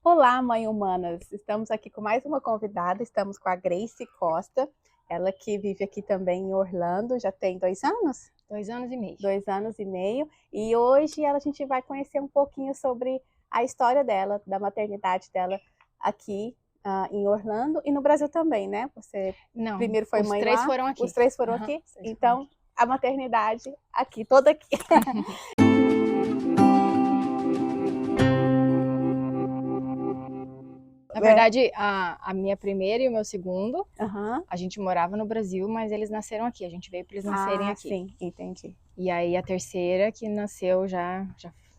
Olá, mãe humanas! Estamos aqui com mais uma convidada, estamos com a Grace Costa, ela que vive aqui também em Orlando, já tem 2 anos? 2 anos e meio. 2 anos e meio, e hoje a gente vai conhecer um pouquinho sobre a história dela, da maternidade dela aqui em Orlando e no Brasil também, né? Você Não, primeiro foi os mãe 3 lá, foram os aqui. 3 foram Aham, aqui, os 3 foram então aqui. a maternidade aqui, toda aqui. Na É. verdade, a minha primeira e o meu segundo, Aham. a gente morava no Brasil, mas eles nasceram aqui. A gente veio para eles nascerem Ah, aqui. sim, entendi. E aí a terceira que nasceu já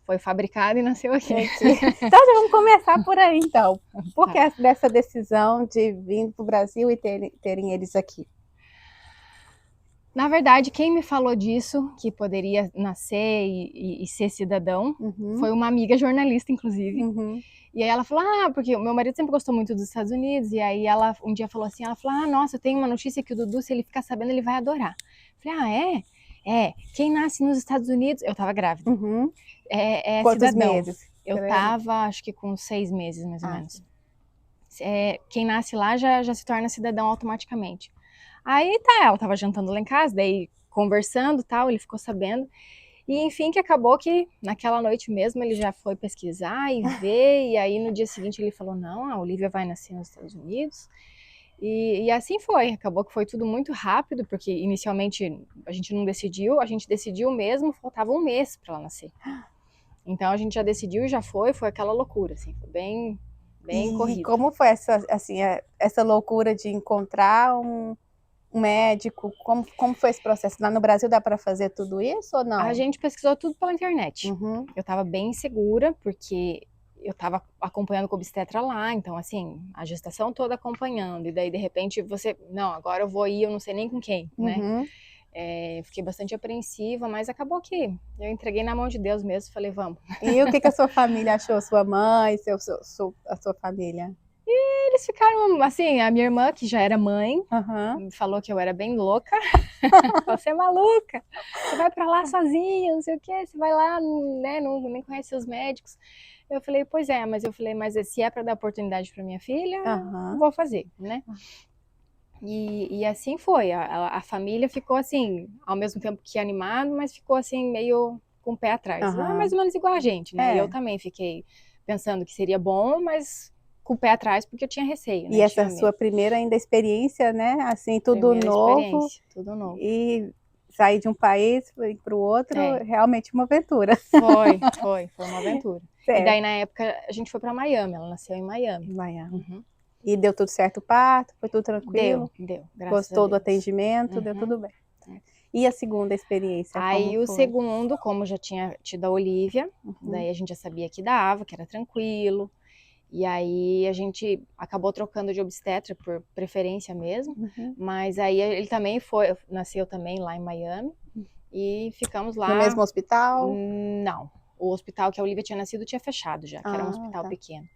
foi fabricada e nasceu aqui. Entendi. Então já vamos começar por aí, então. Por que Tá. dessa decisão de vir para o Brasil e terem eles aqui? Na verdade, quem me falou disso, que poderia nascer e ser cidadão, Uhum, foi uma amiga jornalista, inclusive. uhum, E aí ela falou, porque o meu marido sempre gostou muito dos Estados Unidos, e aí ela um dia falou assim, nossa, eu tenho uma notícia que o Dudu, se ele ficar sabendo, ele vai adorar. Eu falei, é? É, quem nasce nos Estados Unidos, eu tava grávida, uhum. é Quantos cidadão. meses? Eu tava, acho que com 6 meses, mais ou Ah, menos. sim. Quem nasce lá já se torna cidadão automaticamente. Aí tá, ela tava jantando lá em casa, daí conversando e tal, ele ficou sabendo. E enfim, que acabou que naquela noite mesmo ele já foi pesquisar e ver, e aí no dia seguinte ele falou, não, a Olivia vai nascer nos Estados Unidos. E assim foi, acabou que foi tudo muito rápido, porque inicialmente a gente não decidiu, a gente decidiu mesmo, faltava um mês para ela nascer. Então a gente já decidiu e já foi aquela loucura, assim, foi bem E corrido. como foi essa loucura de encontrar um médico? Como foi esse processo? Lá no Brasil dá para fazer tudo isso ou A não? gente pesquisou tudo pela internet. Uhum. Eu estava bem insegura, porque eu estava acompanhando com o obstetra lá, então assim, a gestação toda acompanhando, e daí de repente você, não, agora eu vou ir, eu não sei nem com quem, né? Uhum. Fiquei bastante apreensiva, mas acabou que eu entreguei na mão de Deus mesmo, falei, vamos. E o que a sua família achou? Sua mãe, a sua família? Eles ficaram, assim, a minha irmã, que já era mãe, Aham. falou que eu era bem louca, você é maluca, você vai pra lá sozinha, não sei o que, você vai lá, né, não, nem conhece os médicos. Eu falei, pois é, mas se é para dar oportunidade para minha filha, Aham. vou fazer, né? E assim foi, a família ficou assim, ao mesmo tempo que animado, mas ficou assim, meio com o pé atrás. É mais Aham. ou menos igual a gente, né? E eu É. também fiquei pensando que seria bom, mas com o pé atrás, porque eu tinha receio, E né? essa Tinha sua medo. primeira ainda experiência, né, assim, tudo Primeira novo, experiência, tudo novo. e sair de um país para o outro, É, realmente uma aventura. foi uma aventura. E daí, Certo. na época, a gente foi para Miami, ela nasceu em Miami. Em Miami. Uhum. E deu tudo certo o parto? Foi tudo tranquilo? Deu, graças a Gostou do Deus. atendimento? Deu Uhum. tudo bem. E a segunda experiência, como Aí o foi? segundo, como já tinha tido a Olivia, Uhum. daí a gente já sabia que dava, que era tranquilo. E aí a gente acabou trocando de obstetra por preferência mesmo, Uhum. mas aí ele também nasceu também lá em Miami e ficamos No lá. mesmo hospital? Não, o hospital que a Olivia tinha nascido tinha fechado já, que era um Ah, hospital tá. pequeno.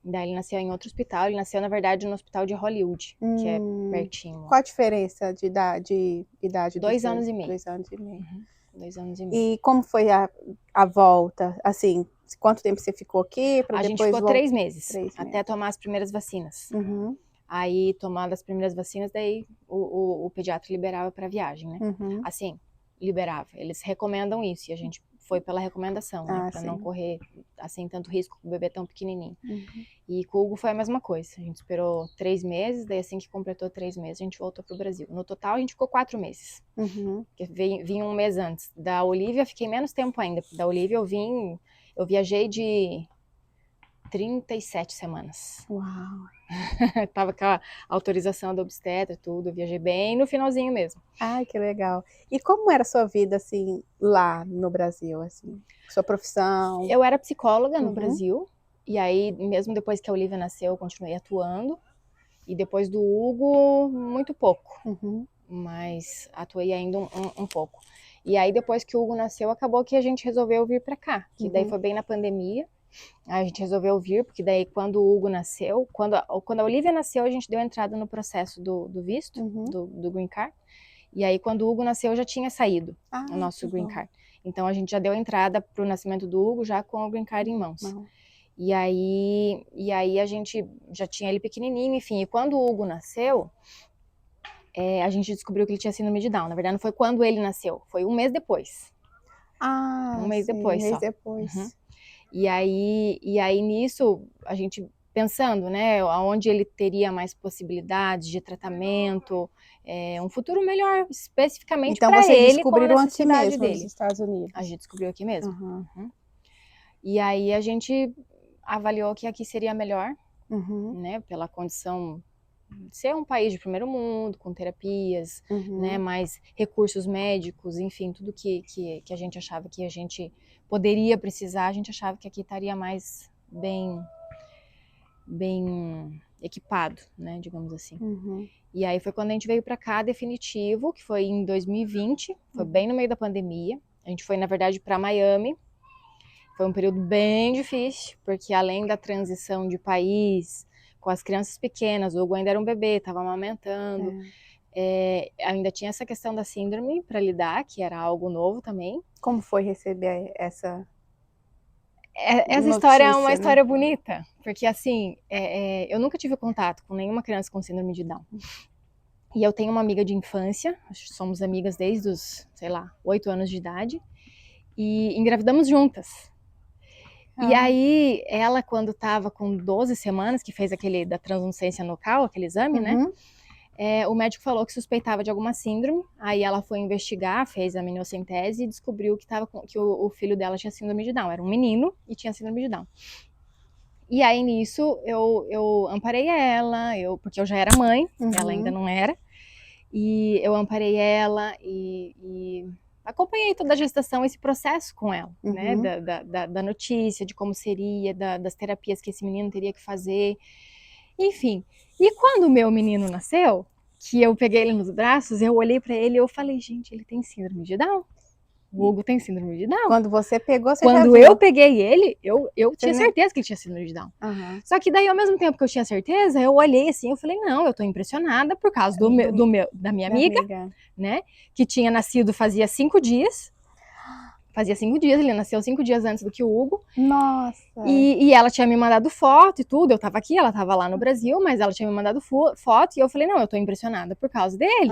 Daí ele nasceu em outro hospital, ele nasceu na verdade no hospital de Hollywood, que é pertinho lá. Qual a diferença de idade dos 2 anos dois? e meio. 2 anos e meio. Uhum. 2 anos e meio. E como foi a volta? Assim, quanto tempo você ficou aqui para A gente depois ficou voltar? 3 meses, 3 meses. até tomar as primeiras vacinas. Uhum, Aí, tomando as primeiras vacinas, daí o pediatra liberava para viagem, né? uhum. Assim, liberava. Eles recomendam isso e a gente foi pela recomendação, né? Ah, Para não sim. correr, assim, tanto risco com o bebê tão pequenininho. Uhum. E com o Hugo foi a mesma coisa. A gente esperou 3 meses, daí assim que completou 3 meses, a gente voltou pro Brasil. No total, a gente ficou 4 meses. Uhum. Porque vim um mês antes. Da Olivia, fiquei menos tempo ainda. Da Olivia, eu viajei de 37 semanas. Uau! Tava com a autorização da obstetra, tudo. Eu viajei bem no finalzinho mesmo. Ai, que legal. E como era a sua vida, assim, lá no Brasil, assim? Sua profissão? Eu era psicóloga no Uhum, Brasil. E aí, mesmo depois que a Olivia nasceu, eu continuei atuando. E depois do Hugo, muito pouco. uhum, Mas atuei ainda um pouco. E aí, depois que o Hugo nasceu, acabou que a gente resolveu vir para cá. Que daí uhum, foi bem na pandemia. A gente resolveu vir, porque daí quando o Hugo nasceu, quando a Olivia nasceu, a gente deu entrada no processo do visto, uhum. do Green Card. E aí, quando o Hugo nasceu, já tinha saído o Ah, nosso que Green bom. Card. Então, a gente já deu entrada para o nascimento do Hugo, já com o Green Card em mãos. Não. E aí a gente já tinha ele pequenininho, enfim. E quando o Hugo nasceu, a gente descobriu que ele tinha síndrome de Down. Na verdade, não foi quando ele nasceu, foi um mês depois. Ah, Um mês sim, depois um mês só. depois. Uhum. E aí nisso, a gente pensando, né, aonde ele teria mais possibilidades de tratamento, um futuro melhor, especificamente Então para vocês ele, com a descobriram aqui necessidade mesmo, nos dele. Estados A Unidos? gente descobriu aqui mesmo. Uhum. Uhum. E aí a gente avaliou que aqui seria melhor, Uhum. né, pela condição de ser um país de primeiro mundo, com terapias, Uhum. né, mais recursos médicos, enfim, tudo que a gente achava que a gente poderia precisar, a gente achava que aqui estaria mais bem equipado, né, digamos assim. Uhum. E aí foi quando a gente veio para cá definitivo, que foi em 2020, foi bem no meio da pandemia. A gente foi, na verdade, para Miami. Foi um período bem difícil, porque além da transição de país, com as crianças pequenas, o Hugo ainda era um bebê, estava amamentando, ainda tinha essa questão da síndrome para lidar, que era algo novo também. Como foi receber essa Essa história é uma notícia, né? história bonita, porque assim, eu nunca tive contato com nenhuma criança com síndrome de Down. E eu tenho uma amiga de infância, somos amigas desde os, sei lá, 8 anos de idade, e engravidamos juntas. E aí, ela, quando estava com 12 semanas, que fez aquele da translucência nucal, aquele exame, né? O médico falou que suspeitava de alguma síndrome. Aí ela foi investigar, fez a amniocentese e descobriu que o filho dela tinha síndrome de Down. Era um menino e tinha síndrome de Down. E aí, nisso, eu amparei ela, porque eu já era mãe, ela ainda não era. E eu amparei ela e acompanhei toda a gestação, esse processo com ela, né? Da notícia, de como seria, das terapias que esse menino teria que fazer. Enfim. E quando o meu menino nasceu, que eu peguei ele nos braços, eu olhei para ele e eu falei, gente, ele tem síndrome de Down. O Hugo tem síndrome de Down. Quando você pegou, você Quando já viu. eu peguei ele, eu tinha certeza que ele tinha síndrome de Down. Só que daí, ao mesmo tempo que eu tinha certeza, eu olhei assim, eu falei, não, eu tô impressionada por causa da minha amiga, né? Que tinha nascido fazia 5 dias. Fazia 5 dias, ele nasceu 5 dias antes do que o Hugo. Nossa! E ela tinha me mandado foto e tudo, eu tava aqui, ela tava lá no Brasil, mas ela tinha me mandado foto e eu falei, não, eu tô impressionada por causa dele.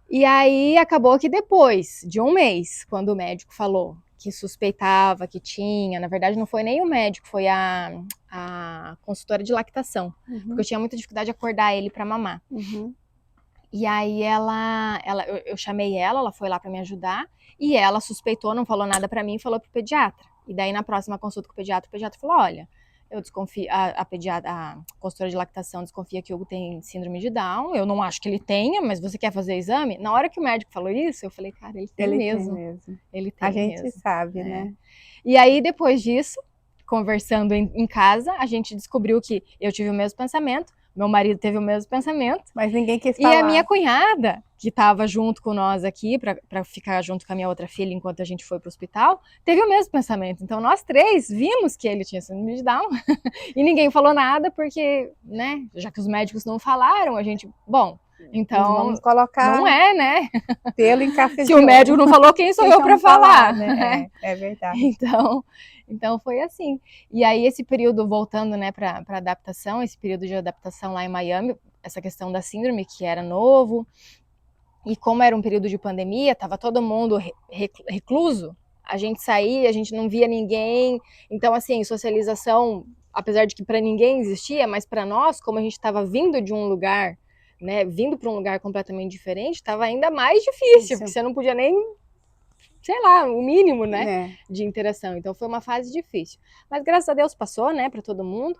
E aí acabou que depois de um mês, quando o médico falou que suspeitava que tinha, na verdade não foi nem o médico, foi a consultora de lactação, porque eu tinha muita dificuldade de acordar ele para mamar. E aí eu chamei ela foi lá para me ajudar e ela suspeitou, não falou nada para mim, falou pro pediatra. E daí na próxima consulta com o pediatra falou, olha, eu desconfio, a consultora de lactação desconfia que o Hugo tem síndrome de Down, eu não acho que ele tenha, mas você quer fazer exame? Na hora que o médico falou isso, eu falei, cara, ele tem mesmo. Ele tem a gente mesmo. sabe, né? E aí, depois disso, conversando em casa, a gente descobriu que eu tive o mesmo pensamento, meu marido teve o mesmo pensamento. Mas ninguém quis falar. E a minha cunhada, que estava junto com nós aqui, para ficar junto com a minha outra filha enquanto a gente foi para o hospital, teve o mesmo pensamento. Então, nós três vimos que ele tinha síndrome de Down e ninguém falou nada, porque, né, já que os médicos não falaram, a gente, bom, então, vamos colocar não é, né? Pelo em café. Se o médico não falou, quem sou eu para falar? Né? É verdade. Então foi assim. E aí esse período, voltando, né, para adaptação, esse período de adaptação lá em Miami, essa questão da síndrome, que era novo, e como era um período de pandemia, estava todo mundo recluso, a gente saía, a gente não via ninguém, então assim, socialização, apesar de que para ninguém existia, mas para nós, como a gente estava vindo de um lugar, né, vindo para um lugar completamente diferente, estava ainda mais difícil, porque você não podia nem, sei lá, o mínimo, né, de interação. Então foi uma fase difícil. Mas graças a Deus passou, né, para todo mundo.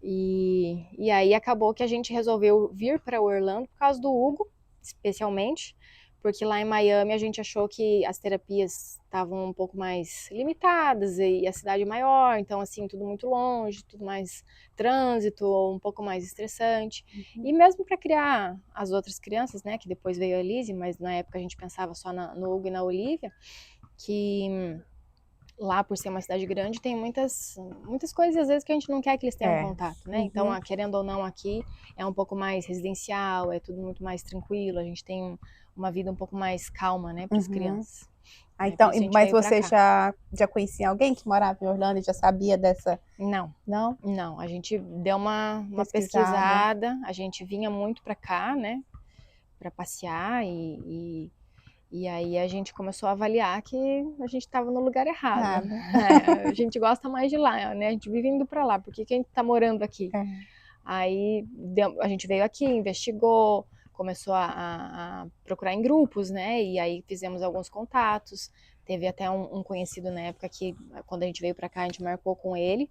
E aí acabou que a gente resolveu vir para Orlando por causa do Hugo, especialmente, porque lá em Miami a gente achou que as terapias estavam um pouco mais limitadas e a cidade maior, então assim, tudo muito longe, tudo mais trânsito, um pouco mais estressante. E mesmo para criar as outras crianças, né, que depois veio a Lizzie, mas na época a gente pensava só no Hugo e na Olivia, que lá, por ser uma cidade grande, tem muitas coisas, às vezes, que a gente não quer que eles tenham contato, né? Então, querendo ou não, aqui é um pouco mais residencial, é tudo muito mais tranquilo, a gente tem uma vida um pouco mais calma, né, para as crianças. Ah, Aí por então, isso a gente mas veio pra você cá. já conhecia alguém que morava em Orlando e já sabia dessa? Não, Não? não. A gente deu uma Pesquisada. pesquisada, a gente vinha muito pra cá, né? Pra passear e aí a gente começou a avaliar que a gente estava no lugar errado. Nada. É, a gente gosta mais de lá, né? A gente vive indo para lá, por que que a gente está morando aqui? É. Aí a gente veio aqui, investigou, começou a procurar em grupos, né? E aí fizemos alguns contatos. Teve até um conhecido na época que, quando a gente veio para cá, a gente marcou com ele.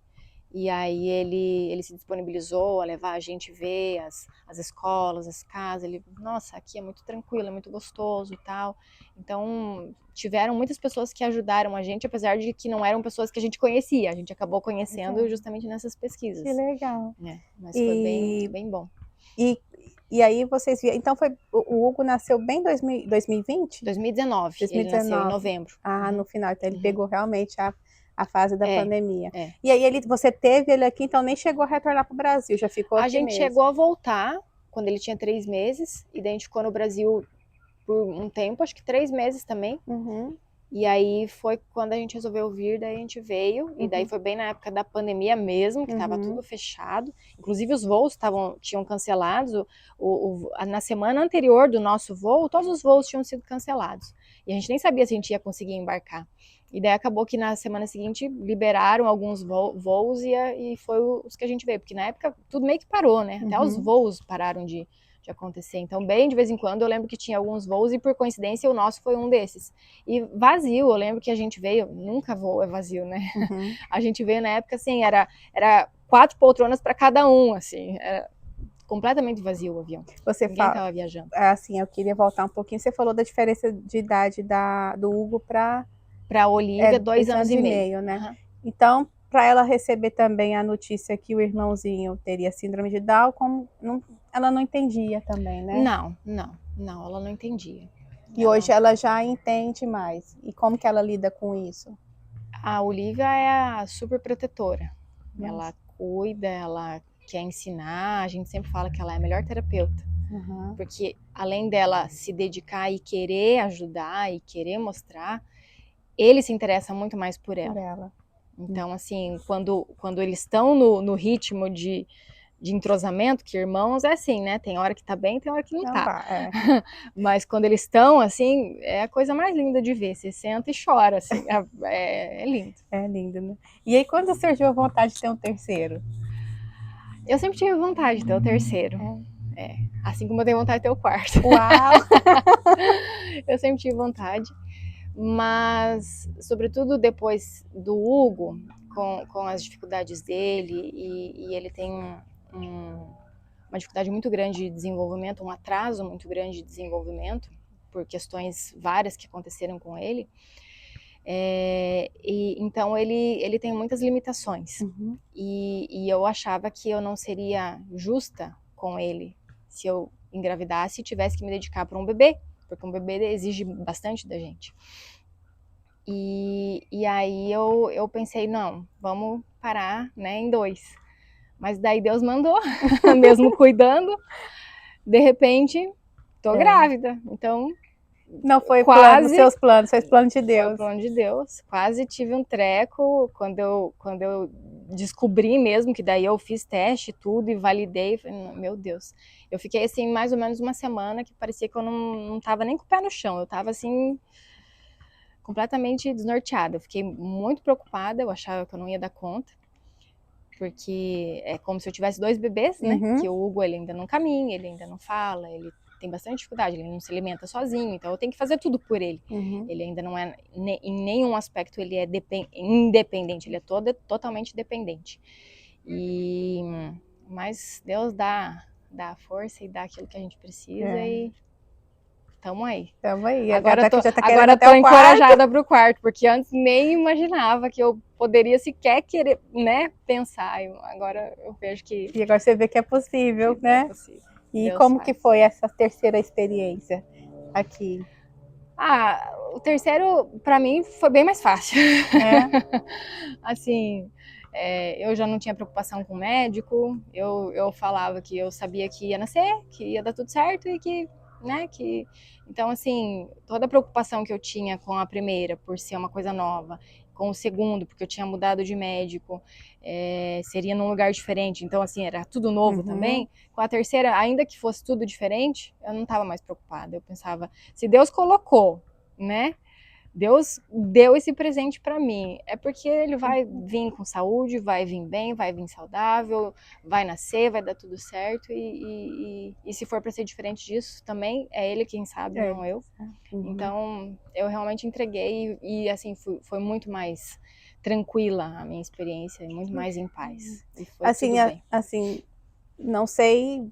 E aí ele se disponibilizou a levar a gente ver as escolas, as casas. Ele, nossa, aqui é muito tranquilo, é muito gostoso e tal. Então, tiveram muitas pessoas que ajudaram a gente, apesar de que não eram pessoas que a gente conhecia. A gente acabou conhecendo justamente nessas pesquisas. Que legal. Mas foi E, bem bom. e aí vocês viram. Então o Hugo nasceu bem em 2020? 2019, ele nasceu em 2019. novembro. Ah, no final. Então ele Uhum. pegou realmente a fase da pandemia. É. E aí você teve ele aqui, então nem chegou a retornar para o Brasil, já ficou A aqui gente mesmo. chegou a voltar quando ele tinha 3 meses, e daí a gente ficou no Brasil por um tempo, acho que 3 meses também. Uhum. E aí foi quando a gente resolveu vir, daí a gente veio, e daí foi bem na época da pandemia mesmo, que estava tudo fechado. Inclusive os voos tinham cancelados. Na semana anterior do nosso voo, todos os voos tinham sido cancelados. E a gente nem sabia se a gente ia conseguir embarcar. E daí acabou que na semana seguinte liberaram alguns voos e foi os que a gente veio, porque na época tudo meio que parou, né? Até os voos pararam de acontecer. Então, bem de vez em quando, eu lembro que tinha alguns voos e, por coincidência, o nosso foi um desses. E vazio, eu lembro que a gente veio, nunca voo é vazio, né? A gente veio na época, assim, era 4 poltronas para cada um, assim, era completamente vazio o avião. Ninguém estava viajando. Assim, eu queria voltar um pouquinho. Você falou da diferença de idade do Hugo para a Olivia, 2 anos e meio, né? Uhum. Então, para ela receber também a notícia que o irmãozinho teria síndrome de Down, ela não entendia também, né? Não, ela não entendia. E hoje ela já entende mais. E como que ela lida com isso? A Olivia é a super protetora. Nossa. Ela cuida, ela quer ensinar, a gente sempre fala que ela é a melhor terapeuta. Porque além dela se dedicar e querer ajudar e querer mostrar, ele se interessa muito mais por ela. Então, assim, quando eles estão no ritmo de entrosamento, que irmãos é assim, né? Tem hora que tá bem, tem hora que não tá. Mas quando eles estão, assim, é a coisa mais linda de ver. Você senta e chora, assim. É lindo. É lindo, né? E aí, quando surgiu a vontade de ter um terceiro? Eu sempre tive vontade de ter o terceiro. Assim como eu tenho vontade de ter o quarto. Uau! Eu sempre tive vontade. Mas, sobretudo depois do Hugo, com as dificuldades dele, e ele tem uma dificuldade muito grande de desenvolvimento, um atraso muito grande de desenvolvimento, por questões várias que aconteceram com ele. Então ele tem muitas limitações. E eu achava que eu não seria justa com ele se eu engravidasse e tivesse que me dedicar para um bebê, porque um bebê exige bastante da gente. E aí eu pensei, não, vamos parar, né, em 2. Mas daí Deus mandou, mesmo cuidando, de repente, tô grávida. Então, não foi quase seus planos de Deus. Foi o plano de Deus. Quase tive um treco quando eu descobri mesmo, que daí eu fiz teste tudo e validei. Falei, meu Deus. Eu fiquei assim mais ou menos uma semana que parecia que eu não tava nem com o pé no chão. Eu tava assim completamente desnorteada. Eu fiquei muito preocupada, eu achava que eu não ia dar conta. Porque é como se eu tivesse 2 bebês, né? Que o Hugo, ele ainda não caminha, ele ainda não fala, ele tem bastante dificuldade, ele não se alimenta sozinho, então eu tenho que fazer tudo por ele. Ele ainda não é, em nenhum aspecto ele é independente, ele é totalmente dependente. Mas Deus dá a força e dá aquilo que a gente precisa e tamo aí. Agora tô encorajada pro quarto, porque antes nem imaginava que eu poderia sequer querer, né, pensar. Agora eu vejo que... E agora você vê que é possível, né? É possível. E Deus como faz. Que foi essa terceira experiência aqui? O terceiro, pra mim, foi bem mais fácil. Assim, eu já não tinha preocupação com o médico, eu falava que eu sabia que ia nascer, que ia dar tudo certo e que né, então assim, toda a preocupação que eu tinha com a primeira, por ser uma coisa nova, com o segundo, porque eu tinha mudado de médico, seria num lugar diferente, então assim, era tudo novo também. Com a terceira, ainda que fosse tudo diferente, eu não estava mais preocupada, eu pensava, se Deus colocou, né, Deus deu esse presente para mim, é porque ele vai vir com saúde, vai vir bem, vai vir saudável, vai nascer, vai dar tudo certo, e se for para ser diferente disso também, é ele quem sabe, não eu. Então, eu realmente entreguei e assim, foi muito mais tranquila a minha experiência, muito mais em paz, e foi Assim, tudo bem. assim, não sei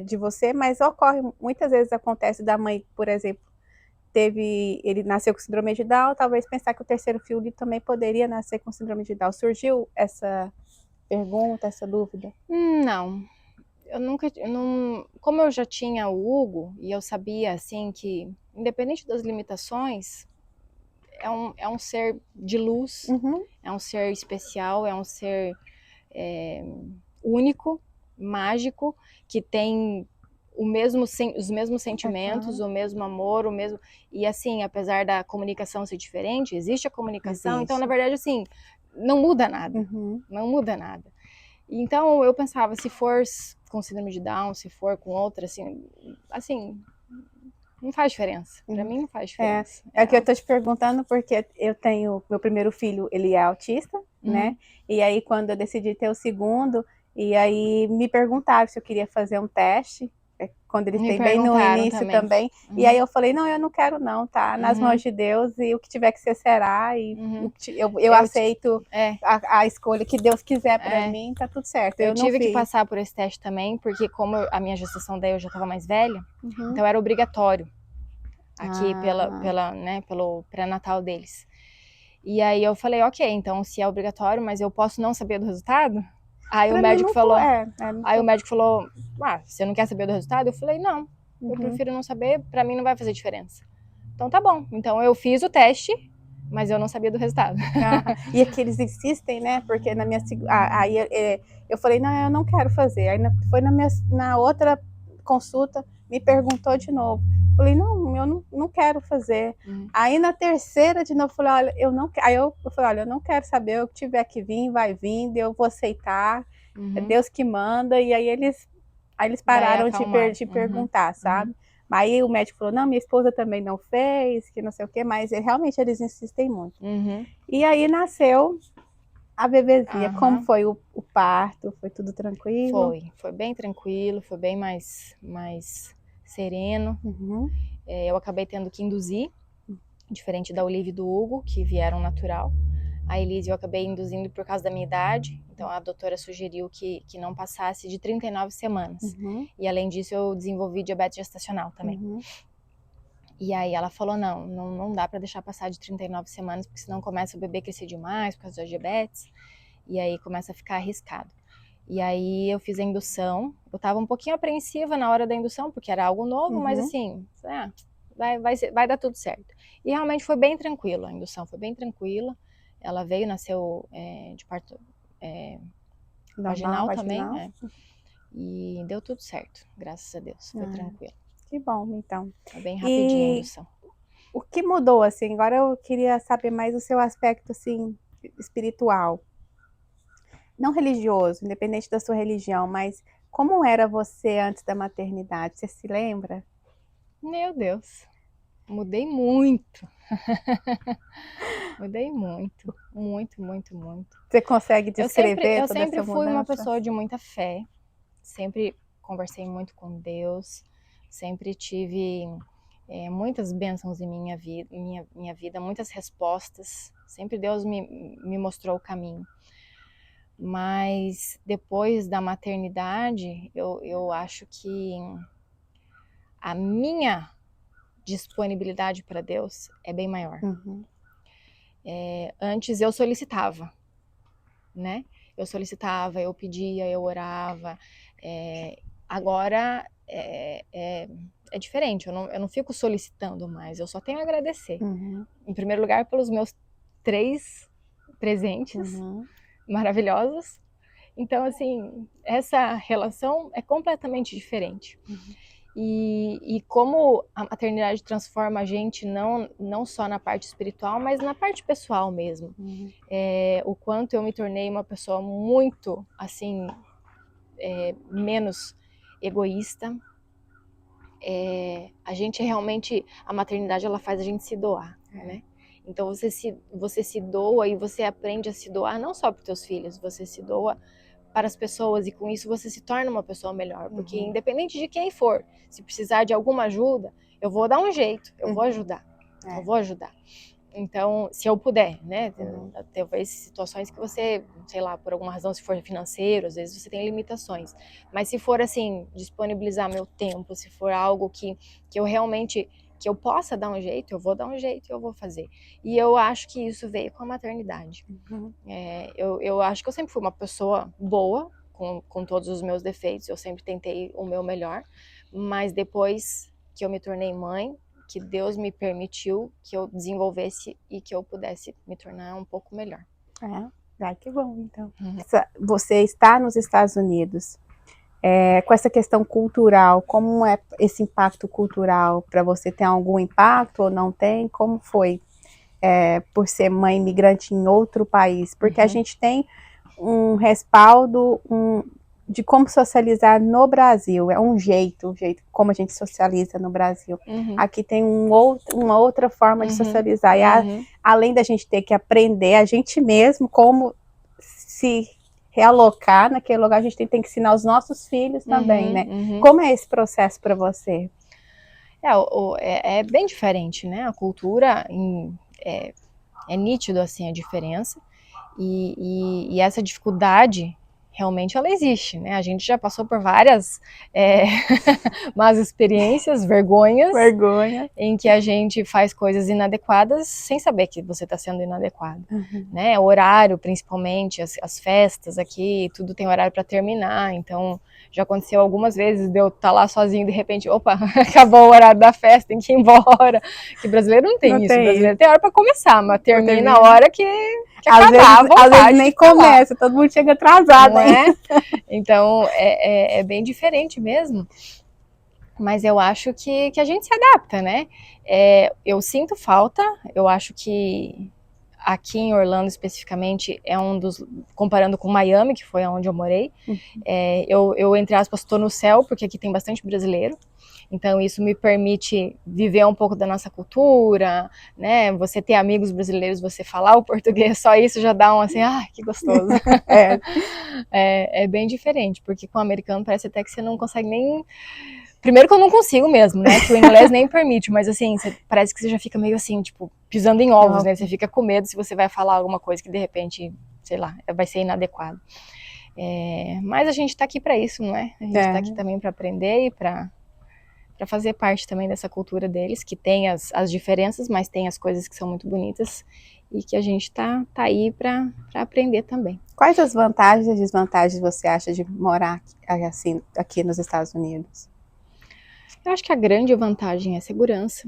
de você, mas ocorre, muitas vezes acontece da mãe, por exemplo, ele nasceu com síndrome de Down, talvez pensar que o terceiro filho também poderia nascer com síndrome de Down. Surgiu essa pergunta, essa dúvida? Não, eu nunca, como eu já tinha o Hugo, e eu sabia, assim, que independente das limitações, é um ser de luz, é um ser especial, é um ser único, mágico, que tem os mesmos sentimentos, o mesmo amor, o mesmo. E assim, apesar da comunicação ser diferente, existe a comunicação, então, na verdade, assim, não muda nada. Não muda nada. Então, eu pensava, se for com síndrome de Down, se for com outra, assim, não faz diferença. Pra mim não faz diferença. É que eu tô te perguntando porque eu tenho, meu primeiro filho, ele é autista, né? E aí quando eu decidi ter o segundo, e aí me perguntaram se eu queria fazer um teste, quando ele tem bem no início também. E aí eu falei, não, eu não quero não, tá? Nas mãos de Deus, e o que tiver que ser será, e eu aceito a escolha que Deus quiser pra mim, tá tudo certo. Eu tive que passar por esse teste também, porque como a minha gestação daí eu já estava mais velha, então era obrigatório aqui pelo pré-natal deles. E aí eu falei, ok, então se é obrigatório, mas eu posso não saber do resultado? Aí o médico falou, você não quer saber do resultado? Eu falei, não, eu prefiro não saber, pra mim não vai fazer diferença. Então tá bom, então eu fiz o teste, mas eu não sabia do resultado. E é que eles insistem, né? Porque na minha aí eu falei, não, eu não quero fazer. Aí foi na outra consulta, me perguntou de novo. Falei, não, eu não quero fazer. Aí na terceira de novo, falei, olha, eu não quero. Aí eu falei, olha, eu não quero saber, o que tiver que vir, vai vir, eu vou aceitar. É Deus que manda. E aí eles pararam de perguntar, sabe? Aí o médico falou, não, minha esposa também não fez, que não sei o quê, mas realmente eles insistem muito. E aí nasceu a bebezinha. Como foi o parto? Foi tudo tranquilo? Foi bem tranquilo, foi bem mais sereno. Eu acabei tendo que induzir, diferente da Olivia e do Hugo, que vieram natural. A Elise eu acabei induzindo por causa da minha idade, então a doutora sugeriu que não passasse de 39 semanas. E além disso eu desenvolvi diabetes gestacional também. E aí ela falou, não dá pra deixar passar de 39 semanas, porque senão começa o bebê crescer demais por causa da diabetes, e aí começa a ficar arriscado. E aí eu fiz a indução, eu tava um pouquinho apreensiva na hora da indução, porque era algo novo, mas assim, vai dar tudo certo. E realmente foi bem tranquilo, a indução foi bem tranquila. Ela veio, nasceu de parto vaginal também, e deu tudo certo, graças a Deus, foi tranquilo. Que bom, então. Foi bem rapidinho a indução. O que mudou, assim, agora eu queria saber mais o seu aspecto, assim, espiritual. Não religioso, independente da sua religião, mas como era você antes da maternidade? Você se lembra? Meu Deus, mudei muito. Mudei muito, muito, muito, muito. Você consegue descrever eu toda essa mudança? sempre fui uma pessoa de muita fé, sempre conversei muito com Deus, sempre tive muitas bênçãos em minha vida, muitas respostas, sempre Deus me mostrou o caminho. Mas depois da maternidade, eu acho que a minha disponibilidade para Deus é bem maior. Antes eu solicitava, né? Eu solicitava, eu pedia, eu orava. Agora é diferente, eu não fico solicitando mais, eu só tenho a agradecer. Em primeiro lugar, pelos meus 3 presentes maravilhosos. Então, assim, essa relação é completamente diferente. E como a maternidade transforma a gente não só na parte espiritual, mas na parte pessoal mesmo. O quanto eu me tornei uma pessoa muito, assim, menos egoísta. A gente realmente, a maternidade ela faz a gente se doar, né? Então você se doa e você aprende a se doar não só para os teus filhos, você se doa para as pessoas e com isso você se torna uma pessoa melhor, porque independente de quem for, se precisar de alguma ajuda, eu vou dar um jeito, eu vou ajudar, eu vou ajudar. Então, se eu puder, né? Talvez situações que você, sei lá, por alguma razão, se for financeiro, às vezes você tem limitações. Mas se for, assim, disponibilizar meu tempo, se for algo que eu realmente, que eu possa dar um jeito, eu vou dar um jeito e eu vou fazer. E eu acho que isso veio com a maternidade. Eu acho que eu sempre fui uma pessoa boa, com todos os meus defeitos, eu sempre tentei o meu melhor. Mas depois que eu me tornei mãe, que Deus me permitiu que eu desenvolvesse e que eu pudesse me tornar um pouco melhor. Que bom, então. Você está nos Estados Unidos, com essa questão cultural, como é esse impacto cultural para você? Tem algum impacto ou não tem? Como foi por ser mãe imigrante em outro país? Porque a gente tem um respaldo de como socializar no Brasil, é um jeito como a gente socializa no Brasil. Aqui tem uma outra forma de socializar, e além da gente ter que aprender a gente mesmo como se realocar naquele lugar, a gente tem que ensinar os nossos filhos também, né? Como é esse processo para você? É bem diferente, né? A cultura é nítido assim a diferença, e essa dificuldade realmente ela existe, né? A gente já passou por várias más experiências, vergonhas, em que a gente faz coisas inadequadas sem saber que você está sendo inadequado, né? O horário, principalmente, as festas aqui, tudo tem horário para terminar, então já aconteceu algumas vezes de eu estar lá sozinho e de repente, opa, acabou o horário da festa, tem que ir embora. Que brasileiro não tem isso, brasileiro tem hora para começar, mas termina a hora que acabar, às vezes nem começa, todo mundo chega atrasado, não é? Então é bem diferente mesmo. Mas eu acho que a gente se adapta, né? Eu sinto falta, eu acho que aqui em Orlando especificamente é comparando com Miami, que foi onde eu morei, eu entre aspas estou no céu, porque aqui tem bastante brasileiro. Então isso me permite viver um pouco da nossa cultura, né? Você ter amigos brasileiros, você falar o português, só isso já dá assim, que gostoso. É bem diferente, porque com o americano parece até que você não consegue nem... Primeiro que eu não consigo mesmo, né? Que o inglês nem permite, mas assim, parece que você já fica meio assim, tipo, pisando em ovos, né? Você fica com medo se você vai falar alguma coisa que de repente, sei lá, vai ser inadequado. Mas a gente tá aqui para isso, não é? A gente tá aqui também para aprender e para fazer parte também dessa cultura deles, que tem as diferenças, mas tem as coisas que são muito bonitas e que a gente tá aí para aprender também. Quais as vantagens e desvantagens você acha de morar assim, aqui nos Estados Unidos? Eu acho que a grande vantagem é a segurança.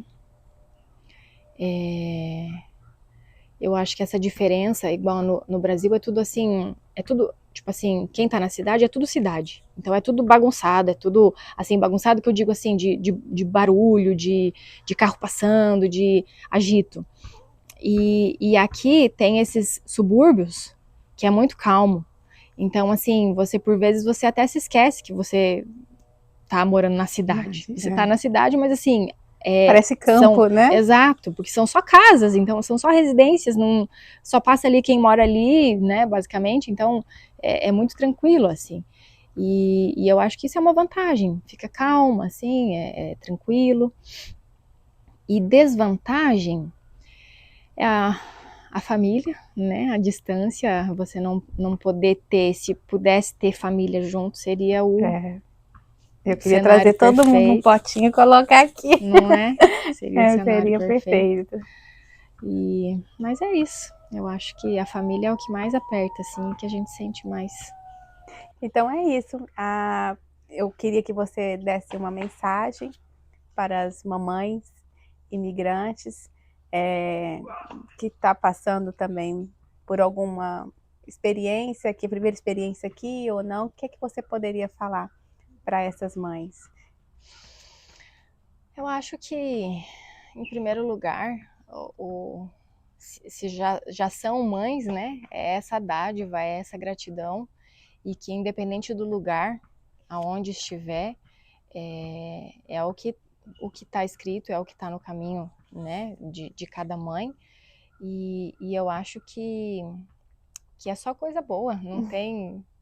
Eu acho que essa diferença, igual no Brasil, é tudo assim, tipo assim, quem tá na cidade é tudo cidade. Então é tudo bagunçado, é tudo assim, bagunçado que eu digo assim, de barulho, de carro passando, de agito. E aqui tem esses subúrbios que é muito calmo. Então, assim, por vezes você até se esquece que você tá morando na cidade. Você tá na cidade, mas assim... parece campo, né? Exato, porque são só casas, então são só residências, só passa ali quem mora ali, né, basicamente, então é muito tranquilo, assim. E eu acho que isso é uma vantagem, fica calma, assim, é tranquilo. E desvantagem é a família, né, a distância, você não poder ter, se pudesse ter família junto, seria eu queria trazer todo mundo num potinho e colocar aqui. Não é? Seria o cenário seria perfeito. Mas é isso. Eu acho que a família é o que mais aperta, assim, que a gente sente mais. Então é isso. Eu queria que você desse uma mensagem para as mamães imigrantes que está passando também por alguma experiência, primeira experiência aqui ou não. O que é que você poderia falar para essas mães? Eu acho que, em primeiro lugar, se já são mães, né? É essa dádiva, é essa gratidão, e que independente do lugar aonde estiver, é o que está escrito, é o que está no caminho, né? De cada mãe. E eu acho que é só coisa boa,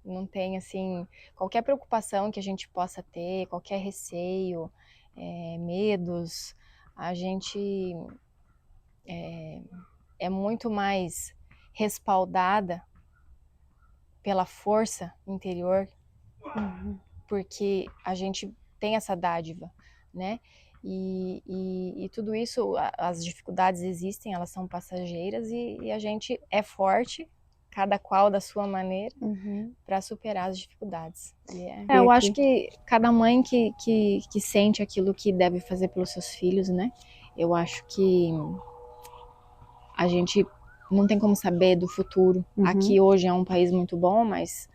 não tem assim, qualquer preocupação que a gente possa ter, qualquer receio, medos, a gente é muito mais respaldada pela força interior, porque a gente tem essa dádiva, né? E tudo isso, as dificuldades existem, elas são passageiras e a gente é forte, cada qual da sua maneira, para superar as dificuldades. Eu acho que cada mãe que sente aquilo que deve fazer pelos seus filhos, né? Eu acho que a gente não tem como saber do futuro. Aqui hoje é um país muito bom, mas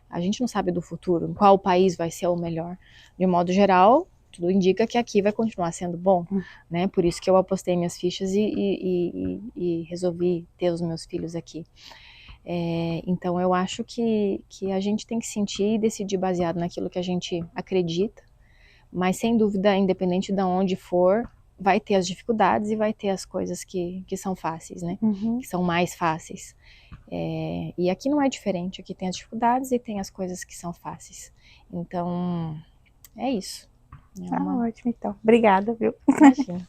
a gente não sabe do futuro, qual país vai ser o melhor. De modo geral, tudo indica que aqui vai continuar sendo bom, né? Por isso que eu apostei minhas fichas e resolvi ter os meus filhos aqui. Então eu acho que a gente tem que sentir e decidir baseado naquilo que a gente acredita, mas sem dúvida, independente de onde for, vai ter as dificuldades e vai ter as coisas que são fáceis, né? Que são mais fáceis. E aqui não é diferente, aqui tem as dificuldades e tem as coisas que são fáceis. Então, é isso. Ótimo, então. Obrigada, viu? Imagina.